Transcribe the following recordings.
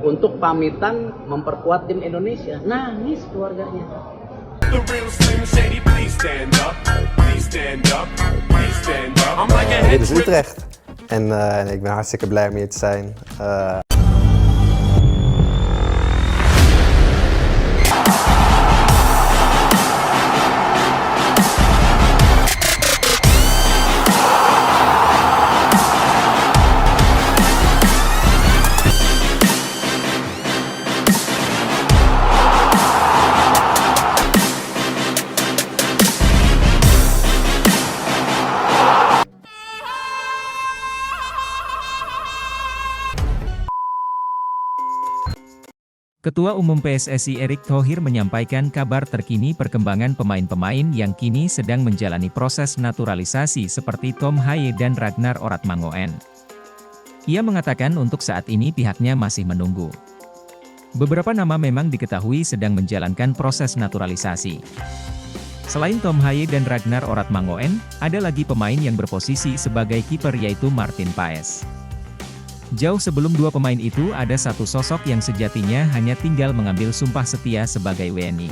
untuk pamitan memperkuat tim Indonesia. Nangis keluarganya. The real Slim Shady, please stand up. Please stand up. Please stand up. I'm like a Dit is Utrecht. En ik ben hartstikke blij om hier te zijn. Ketua Umum PSSI Erick Thohir menyampaikan kabar terkini perkembangan pemain-pemain yang kini sedang menjalani proses naturalisasi seperti Tom Haye dan Ragnar Oratmangoen. Ia mengatakan untuk saat ini pihaknya masih menunggu. Beberapa nama memang diketahui sedang menjalankan proses naturalisasi. Selain Tom Haye dan Ragnar Oratmangoen, ada lagi pemain yang berposisi sebagai kiper yaitu Martin Paes. Jauh sebelum dua pemain itu ada satu sosok yang sejatinya hanya tinggal mengambil sumpah setia sebagai WNI.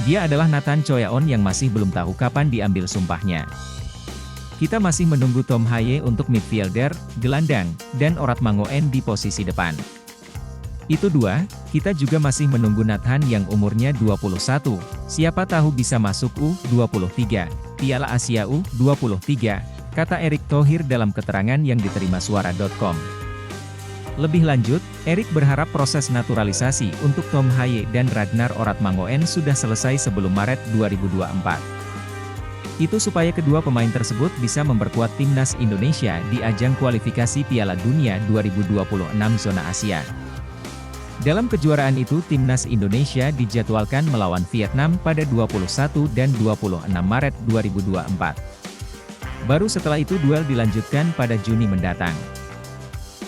Dia adalah Nathan Choyaon yang masih belum tahu kapan diambil sumpahnya. Kita masih menunggu Tom Haye untuk midfielder, gelandang, dan Oratmangoen di posisi depan. Itu dua, kita juga masih menunggu Nathan yang umurnya 21, siapa tahu bisa masuk U23, Piala Asia U23. Kata Erick Thohir dalam keterangan yang diterima suara.com. Lebih lanjut, Erick berharap proses naturalisasi untuk Tom Haye dan Ragnar Oratmangoen sudah selesai sebelum Maret 2024. Itu supaya kedua pemain tersebut bisa memperkuat timnas Indonesia di ajang kualifikasi Piala Dunia 2026 zona Asia. Dalam kejuaraan itu timnas Indonesia dijadwalkan melawan Vietnam pada 21 dan 26 Maret 2024. Baru setelah itu duel dilanjutkan pada Juni mendatang.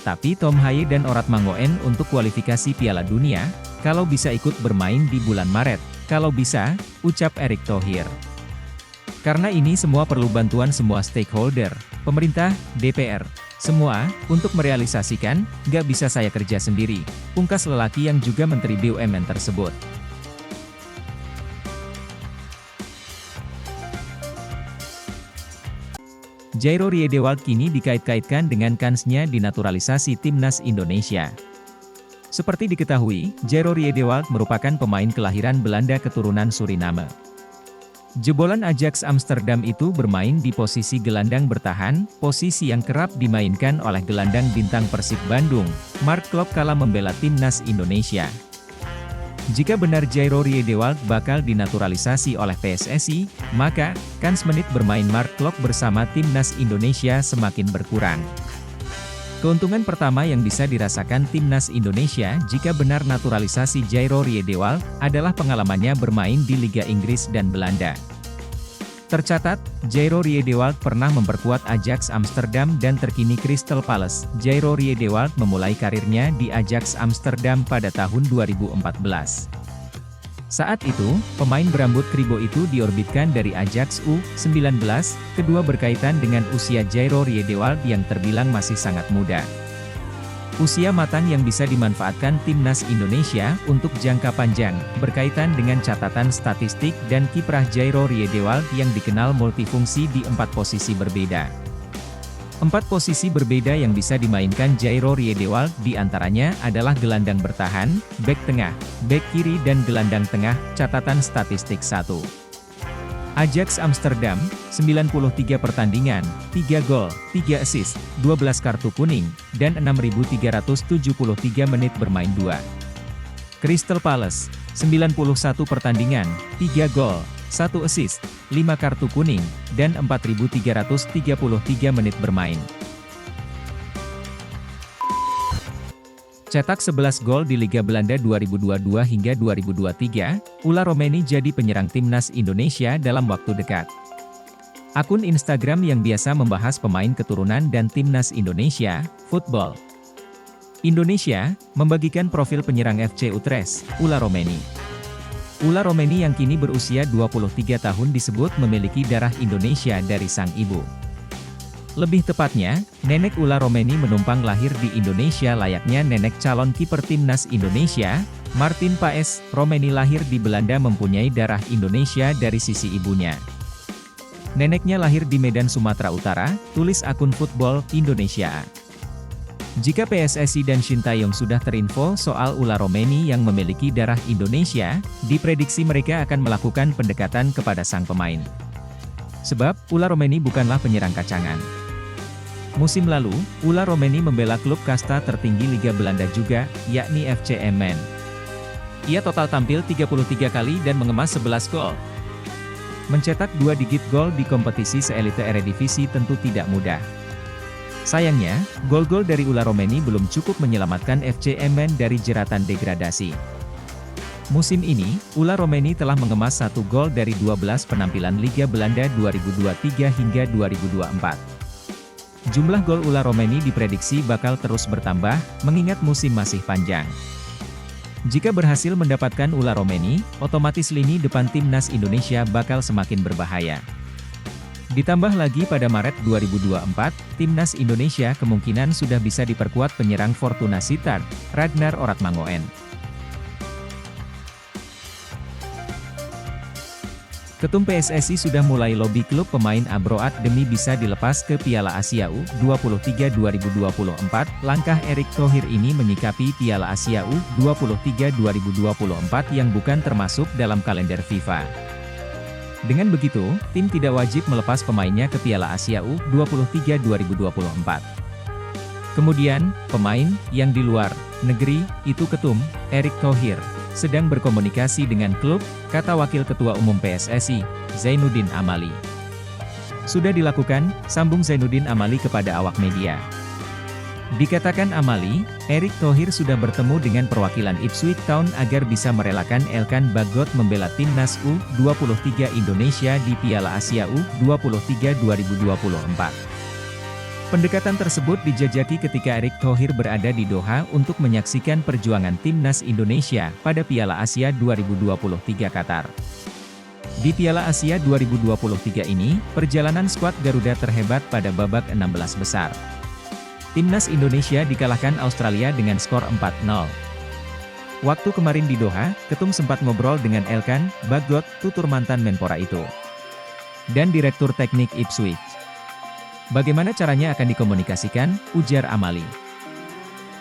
Tapi Tom Haye dan Oratmangoen untuk kualifikasi Piala Dunia, kalau bisa ikut bermain di bulan Maret, kalau bisa, ucap Erick Thohir. Karena ini semua perlu bantuan semua stakeholder, pemerintah, DPR, semua, untuk merealisasikan, gak bisa saya kerja sendiri, pungkas lelaki yang juga Menteri BUMN tersebut. Jairo Riedewald kini dikait-kaitkan dengan kansnya dinaturalisasi timnas Indonesia. Seperti diketahui, Jairo Riedewald merupakan pemain kelahiran Belanda keturunan Suriname. Jebolan Ajax Amsterdam itu bermain di posisi gelandang bertahan, posisi yang kerap dimainkan oleh gelandang bintang Persib Bandung, Mark Klok kala membela timnas Indonesia. Jika benar Jairo Riedewald bakal dinaturalisasi oleh PSSI, maka, kans menit bermain Mark Klok bersama timnas Indonesia semakin berkurang. Keuntungan pertama yang bisa dirasakan timnas Indonesia jika benar naturalisasi Jairo Riedewald, adalah pengalamannya bermain di Liga Inggris dan Belanda. Tercatat, Jairo Riedewald pernah memperkuat Ajax Amsterdam dan terkini Crystal Palace. Jairo Riedewald memulai karirnya di Ajax Amsterdam pada tahun 2014. Saat itu, pemain berambut kribo itu diorbitkan dari Ajax U19, kedua berkaitan dengan usia Jairo Riedewald yang terbilang masih sangat muda. Usia matang yang bisa dimanfaatkan timnas Indonesia untuk jangka panjang, berkaitan dengan catatan statistik dan kiprah Jairo Riedewald yang dikenal multifungsi di 4 posisi berbeda. 4 posisi berbeda yang bisa dimainkan Jairo Riedewald diantaranya adalah gelandang bertahan, bek tengah, bek kiri dan gelandang tengah, catatan statistik 1. Ajax Amsterdam, 93 pertandingan, 3 gol, 3 assist, 12 kartu kuning, dan 6.373 menit bermain 2. Crystal Palace, 91 pertandingan, 3 gol, 1 assist, 5 kartu kuning, dan 4.333 menit bermain. Cetak 11 gol di Liga Belanda 2022 hingga 2023, Ula Romeni jadi penyerang timnas Indonesia dalam waktu dekat. Akun Instagram yang biasa membahas pemain keturunan dan timnas Indonesia, Football Indonesia, membagikan profil penyerang FC Utrecht, Ula Romeni. Ula Romeni yang kini berusia 23 tahun disebut memiliki darah Indonesia dari sang ibu. Lebih tepatnya, nenek Ula Romeni menumpang lahir di Indonesia layaknya nenek calon kiper timnas Indonesia. Martin Paes Romeni lahir di Belanda mempunyai darah Indonesia dari sisi ibunya. Neneknya lahir di Medan, Sumatera Utara, tulis akun Football Indonesia. Jika PSSI dan Sintayong sudah terinfo soal Ula Romeni yang memiliki darah Indonesia, diprediksi mereka akan melakukan pendekatan kepada sang pemain. Sebab, Ula Romeni bukanlah penyerang kacangan. Musim lalu, Ula Romeni membela klub kasta tertinggi Liga Belanda juga, yakni FC Emmen. Ia total tampil 33 kali dan mengemas 11 gol. Mencetak 2 digit gol di kompetisi seelite Eredivisie tentu tidak mudah. Sayangnya, gol-gol dari Ula Romeni belum cukup menyelamatkan FC Emmen dari jeratan degradasi. Musim ini, Ula Romeni telah mengemas 1 gol dari 12 penampilan Liga Belanda 2023 hingga 2024. Jumlah gol Ula Romeni diprediksi bakal terus bertambah, mengingat musim masih panjang. Jika berhasil mendapatkan Ula Romeni, otomatis lini depan timnas Indonesia bakal semakin berbahaya. Ditambah lagi pada Maret 2024, timnas Indonesia kemungkinan sudah bisa diperkuat penyerang Fortuna Sittard, Ragnar Oratmangoen. Ketum PSSI sudah mulai lobi klub pemain Abroad demi bisa dilepas ke Piala Asia U23 2024. Langkah Erick Thohir ini menyikapi Piala Asia U23 2024 yang bukan termasuk dalam kalender FIFA. Dengan begitu, tim tidak wajib melepas pemainnya ke Piala Asia U23 2024. Kemudian, pemain yang di luar negeri itu ketum Erick Thohir sedang berkomunikasi dengan klub, kata Wakil Ketua Umum PSSI, Zainuddin Amali. Sudah dilakukan, sambung Zainuddin Amali kepada awak media. Dikatakan Amali, Erick Thohir sudah bertemu dengan perwakilan Ipswich Town agar bisa merelakan Elkan Bagot membela timnas U23 Indonesia di Piala Asia U23 2024. Pendekatan tersebut dijajaki ketika Erick Thohir berada di Doha untuk menyaksikan perjuangan timnas Indonesia pada Piala Asia 2023 Qatar. Di Piala Asia 2023 ini, perjalanan skuad Garuda terhebat pada babak 16 besar. Timnas Indonesia dikalahkan Australia dengan skor 4-0. Waktu kemarin di Doha, Ketum sempat ngobrol dengan Elkan Bagot, tutur mantan Menpora itu, dan Direktur Teknik Ipswich. Bagaimana caranya akan dikomunikasikan, ujar Amali.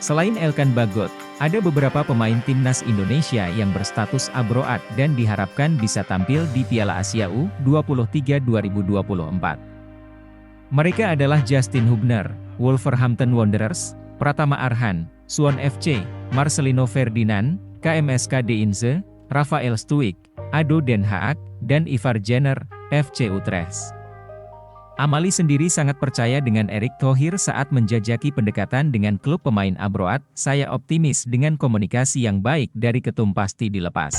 Selain Elkan Bagot, ada beberapa pemain timnas Indonesia yang berstatus abroad dan diharapkan bisa tampil di Piala Asia U23 2024. Mereka adalah Justin Hubner, Wolverhampton Wanderers, Pratama Arhan, Suwon FC, Marcelino Ferdinand, KMSK Deinze, Rafael Stuik, ADO Den Haag, dan Ivar Jenner, FC Utrecht. Amali sendiri sangat percaya dengan Erick Thohir saat menjajaki pendekatan dengan klub pemain abroad. Saya optimis dengan komunikasi yang baik dari ketum pasti dilepas.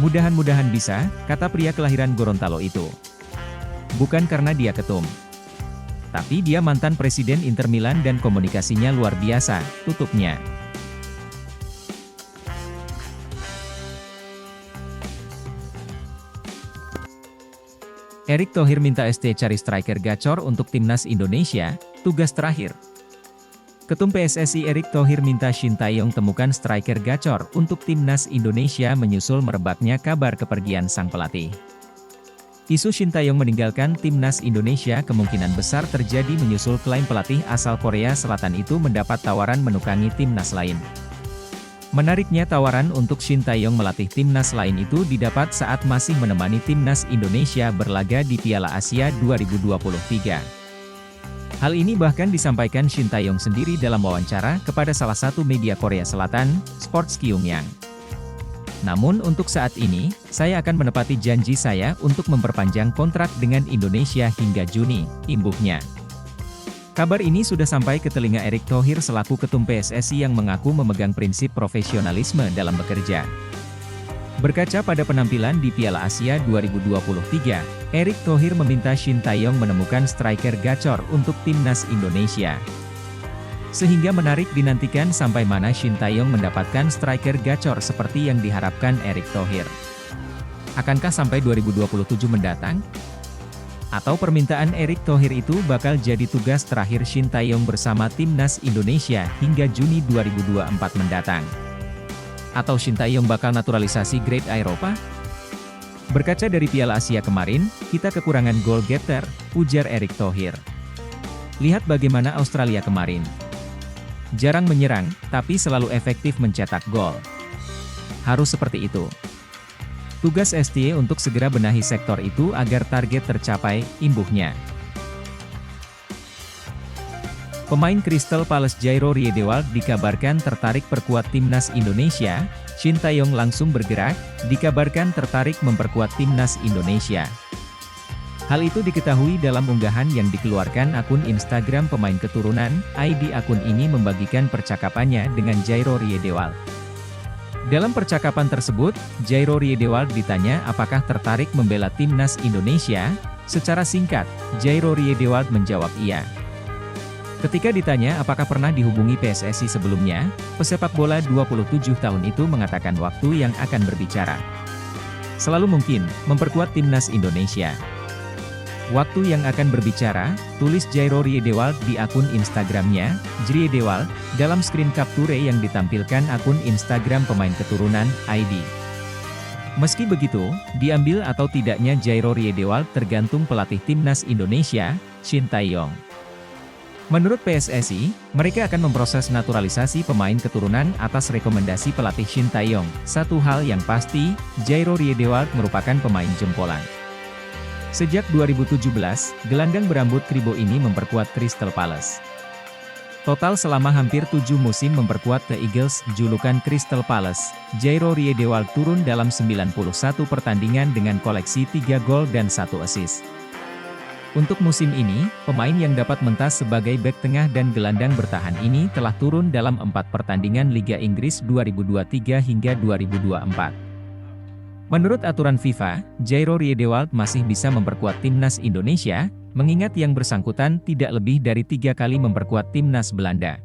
Mudah-mudahan bisa, kata pria kelahiran Gorontalo itu. Bukan karena dia ketum, tapi dia mantan presiden Inter Milan dan komunikasinya luar biasa, tutupnya. Erick Thohir minta ST cari striker gacor untuk timnas Indonesia, tugas terakhir. Ketum PSSI Erick Thohir minta Sintayong temukan striker gacor untuk timnas Indonesia menyusul merebaknya kabar kepergian sang pelatih. Isu Sintayong meninggalkan timnas Indonesia kemungkinan besar terjadi menyusul klaim pelatih asal Korea Selatan itu mendapat tawaran menukangi timnas lain. Menariknya tawaran untuk Sintayong melatih timnas lain itu didapat saat masih menemani timnas Indonesia berlaga di Piala Asia 2023. Hal ini bahkan disampaikan Sintayong sendiri dalam wawancara kepada salah satu media Korea Selatan, Sports Kyungyang. Namun untuk saat ini, saya akan menepati janji saya untuk memperpanjang kontrak dengan Indonesia hingga Juni, imbuhnya. Kabar ini sudah sampai ke telinga Erick Thohir selaku ketum PSSI yang mengaku memegang prinsip profesionalisme dalam bekerja. Berkaca pada penampilan di Piala Asia 2023, Erick Thohir meminta Sintayong menemukan striker gacor untuk timnas Indonesia. Sehingga menarik dinantikan sampai mana Sintayong mendapatkan striker gacor seperti yang diharapkan Erick Thohir. Akankah sampai 2027 mendatang? Atau permintaan Erick Thohir itu bakal jadi tugas terakhir Shin Tae-yong bersama timnas Indonesia hingga Juni 2024 mendatang? Atau Shin Tae-yong bakal naturalisasi Great Eropa? Berkaca dari Piala Asia kemarin, kita kekurangan goal getter, ujar Erick Thohir. Lihat bagaimana Australia kemarin. Jarang menyerang, tapi selalu efektif mencetak gol. Harus seperti itu. Tugas STY untuk segera benahi sektor itu agar target tercapai, imbuhnya. Pemain Crystal Palace Jairo Riedewald dikabarkan tertarik perkuat timnas Indonesia. Shin Tae-yong langsung bergerak, dikabarkan tertarik memperkuat timnas Indonesia. Hal itu diketahui dalam unggahan yang dikeluarkan akun Instagram pemain keturunan. ID akun ini membagikan percakapannya dengan Jairo Riedewald. Dalam percakapan tersebut, Jairo Riedewald ditanya apakah tertarik membela timnas Indonesia. Secara singkat, Jairo Riedewald menjawab iya. Ketika ditanya apakah pernah dihubungi PSSI sebelumnya, pesepak bola 27 tahun itu mengatakan waktu yang akan berbicara. Selalu mungkin, memperkuat timnas Indonesia. Waktu yang akan berbicara, tulis Jairo Riedewald di akun Instagramnya, Jriedewald, dalam screen capture yang ditampilkan akun Instagram pemain keturunan, ID. Meski begitu, diambil atau tidaknya Jairo Riedewald tergantung pelatih timnas Indonesia, Shin Tae-yong. Menurut PSSI, mereka akan memproses naturalisasi pemain keturunan atas rekomendasi pelatih Shin Tae-yong. Satu hal yang pasti, Jairo Riedewald merupakan pemain jempolan. Sejak 2017, gelandang berambut kribo ini memperkuat Crystal Palace. Total selama hampir 7 musim memperkuat The Eagles, julukan Crystal Palace, Jairo Riedewald turun dalam 91 pertandingan dengan koleksi 3 gol dan 1 assist. Untuk musim ini, pemain yang dapat mentas sebagai bek tengah dan gelandang bertahan ini telah turun dalam 4 pertandingan Liga Inggris 2023 hingga 2024. Menurut aturan FIFA, Jairo Riedewald masih bisa memperkuat timnas Indonesia, mengingat yang bersangkutan tidak lebih dari 3 kali memperkuat timnas Belanda.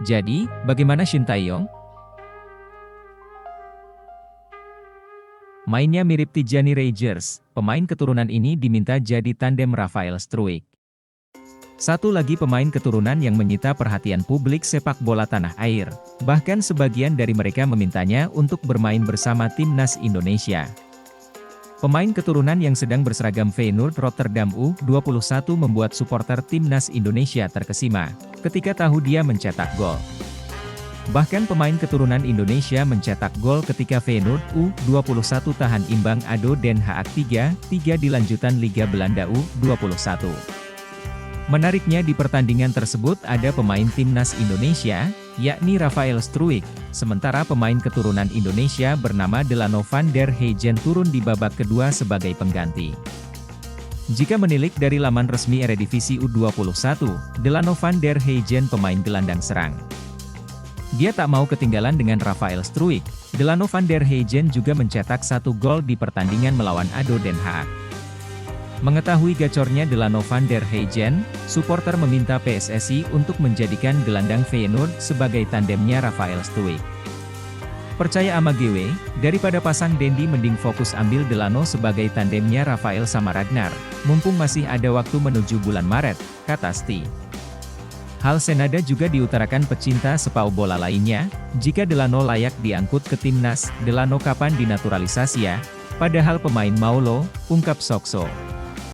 Jadi, bagaimana Shin Tae-yong? Mainnya mirip Tijani Rangers, pemain keturunan ini diminta jadi tandem Rafael Struijk. Satu lagi pemain keturunan yang menyita perhatian publik sepak bola tanah air. Bahkan sebagian dari mereka memintanya untuk bermain bersama timnas Indonesia. Pemain keturunan yang sedang berseragam Feyenoord Rotterdam U21 membuat supporter timnas Indonesia terkesima ketika tahu dia mencetak gol. Bahkan pemain keturunan Indonesia mencetak gol ketika Feyenoord U21 tahan imbang ADO Den Haag 3-3 di lanjutan Liga Belanda U21. Menariknya di pertandingan tersebut ada pemain timnas Indonesia, yakni Rafael Struijk, sementara pemain keturunan Indonesia bernama Delano van der Heijden turun di babak kedua sebagai pengganti. Jika menilik dari laman resmi Eredivisie U21, Delano van der Heijden pemain gelandang serang. Dia tak mau ketinggalan dengan Rafael Struijk. Delano van der Heijden juga mencetak 1 gol di pertandingan melawan ADO Den Haag. Mengetahui gacornya Delano van der Heijden, supporter meminta PSSI untuk menjadikan gelandang Feyenoord sebagai tandemnya Rafael Struijk. Percaya ama GW, daripada pasang Dendi mending fokus ambil Delano sebagai tandemnya Rafael sama Ragnar, mumpung masih ada waktu menuju bulan Maret, kata Sti. Hal senada juga diutarakan pecinta sepak bola lainnya, jika Delano layak diangkut ke timnas, Delano kapan dinaturalisasi ya? Padahal pemain Maulo, ungkap Sokso.